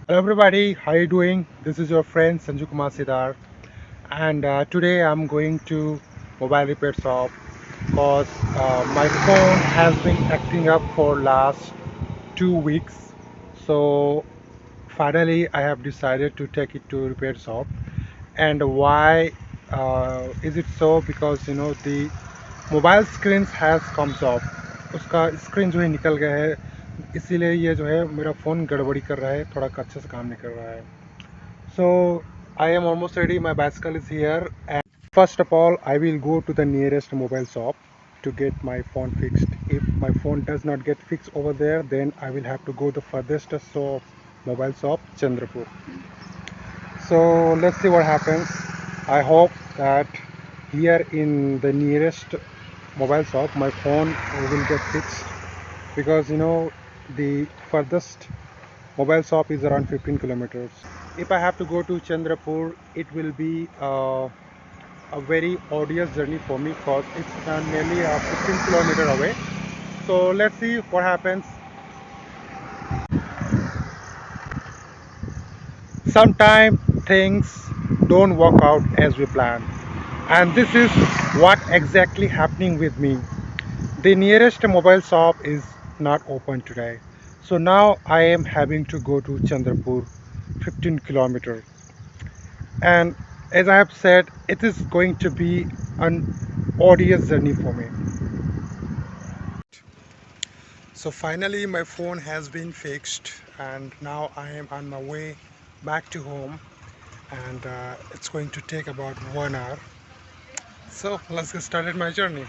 Hello everybody, how are you doing? This is your friend Sanjeev Kumar and today I'm going to mobile repair shop because my phone has been acting up for last 2 weeks. So finally I have decided to take it to repair shop. And why is it so? Because the mobile screen has comes of, उसका screen जो है निकल गया है, इसीलिए ये जो है मेरा फ़ोन गड़बड़ी कर रहा है, थोड़ा अच्छे से काम नहीं कर रहा है. So I am almost ready, my bicycle is here and first of all I will go to the nearest mobile shop to get my phone fixed. If my phone does not get fixed over there, then I will have to go the furthest shop, mobile shop, Chandrapur. So let's see what happens. I hope that here in the nearest mobile shop my phone will get fixed, because the furthest mobile shop is around 15 kilometers. If I have to go to Chandrapur, it will be a very odious journey for me because it's nearly 15 kilometers away. So let's see what happens. Sometimes things don't work out as we plan, and this is what exactly happening with me. The nearest mobile shop is not open today, so now I am having to go to Chandrapur, 15 kilometers. And as I have said, it is going to be an odious journey for me. So finally my phone has been fixed, and now I am on my way back to home, and it's going to take about 1 hour. So let's get started my journey.